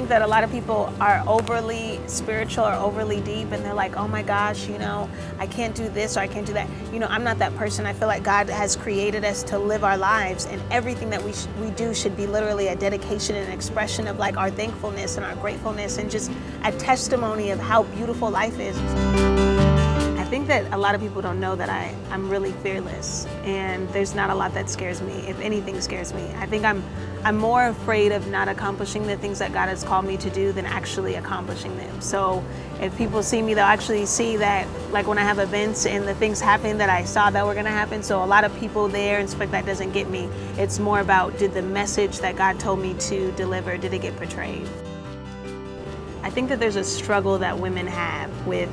think that a lot of people are overly spiritual or overly deep, and they're like, oh my gosh, I can't do this or I can't do that. I'm not that person. I feel like God has created us to live our lives, and everything that we do should be literally a dedication and an expression of like our thankfulness and our gratefulness and just a testimony of how beautiful life is. I think that a lot of people don't know that I'm really fearless, and there's not a lot that scares me, if anything scares me. I think I'm more afraid of not accomplishing the things that God has called me to do than actually accomplishing them. So if people see me, they'll actually see that, like when I have events and the things happen that I saw that were gonna happen. So a lot of people there and stuff like that doesn't get me. It's more about, did the message that God told me to deliver, did it get portrayed? I think that there's a struggle that women have with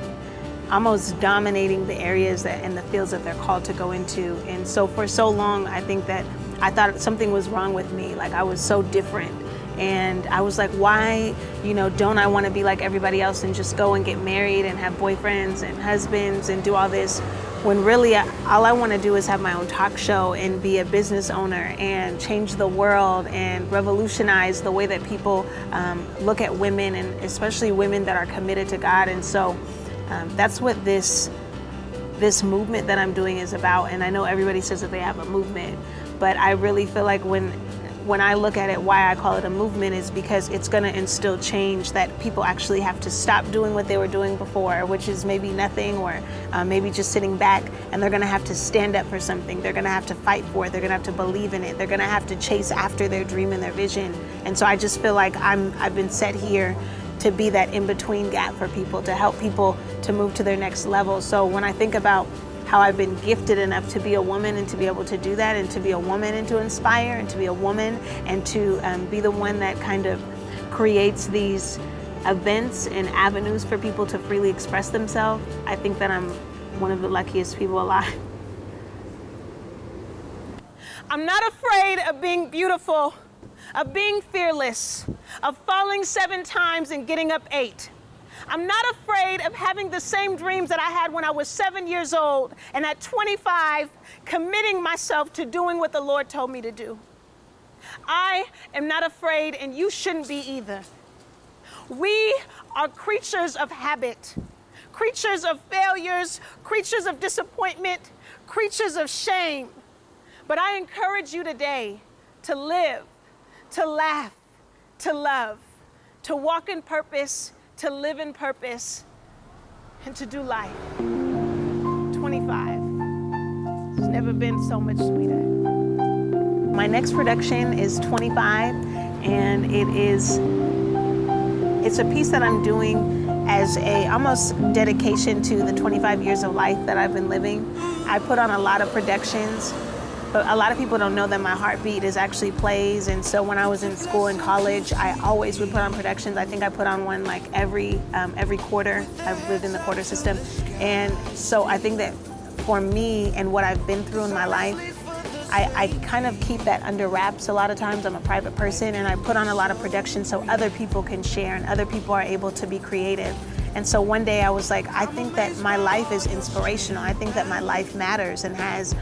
almost dominating the areas and the fields that they're called to go into. And so for so long, I think that I thought something was wrong with me. Like I was so different. And I was like, why, don't I want to be like everybody else and just go and get married and have boyfriends and husbands and do all this? When really all I want to do is have my own talk show and be a business owner and change the world and revolutionize the way that people look at women, and especially women that are committed to God. And so that's what this movement that I'm doing is about. And I know everybody says that they have a movement, but I really feel like when I look at it, why I call it a movement is because it's going to instill change, that people actually have to stop doing what they were doing before, which is maybe nothing, or maybe just sitting back, and they're going to have to stand up for something. They're going to have to fight for it. They're going to have to believe in it. They're going to have to chase after their dream and their vision. And so I just feel like I've been set here to be that in-between gap for people, to help people to move to their next level. So when I think about how I've been gifted enough to be a woman and to be able to do that, and to be a woman and to inspire, and to be a woman and to be the one that kind of creates these events and avenues for people to freely express themselves, I think that I'm one of the luckiest people alive. I'm not afraid of being beautiful, of being fearless, of falling 7 times and getting up 8. I'm not afraid of having the same dreams that I had when I was 7 years old, and at 25, committing myself to doing what the Lord told me to do. I am not afraid, and you shouldn't be either. We are creatures of habit, creatures of failures, creatures of disappointment, creatures of shame. But I encourage you today to live, to laugh, to love, to walk in purpose, to live in purpose, and to do life. 25. It's never been so much sweeter. My next production is 25, and it's a piece that I'm doing as a almost dedication to the 25 years of life that I've been living. I put on a lot of productions, but a lot of people don't know that my heartbeat is actually plays. And so when I was in school and college, I always would put on productions. I think I put on one like every quarter. I've lived in the quarter system. And so I think that for me and what I've been through in my life, I kind of keep that under wraps a lot of times. I'm a private person, and I put on a lot of productions so other people can share and other people are able to be creative. And so one day I was like, I think that my life is inspirational. I think that my life matters and has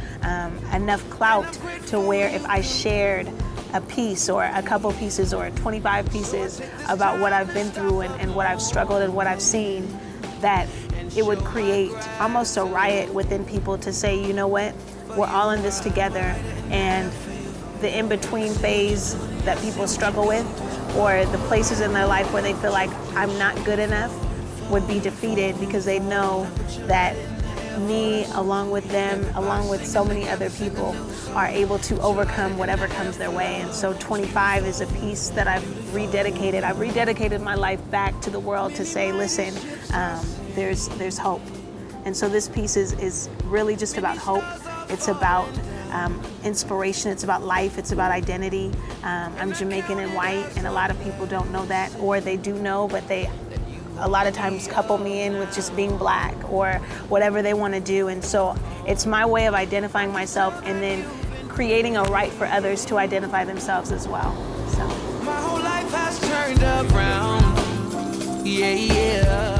enough clout to where if I shared a piece or a couple pieces or 25 pieces about what I've been through and what I've struggled and what I've seen, that it would create almost a riot within people to say, you know what, we're all in this together, and the in-between phase that people struggle with, or the places in their life where they feel like I'm not good enough, would be defeated because they know that me, along with them, along with so many other people, are able to overcome whatever comes their way. And so 25 is a piece that I've rededicated. I've rededicated my life back to the world to say, listen, there's hope. And so this piece is really just about hope. It's about inspiration. It's about life. It's about identity. I'm Jamaican and white, and a lot of people don't know that, or they do know, but they a lot of times couple me in with just being black or whatever they want to do. And so it's my way of identifying myself and then creating a right for others to identify themselves as well. So my whole life has turned around. Yeah, yeah.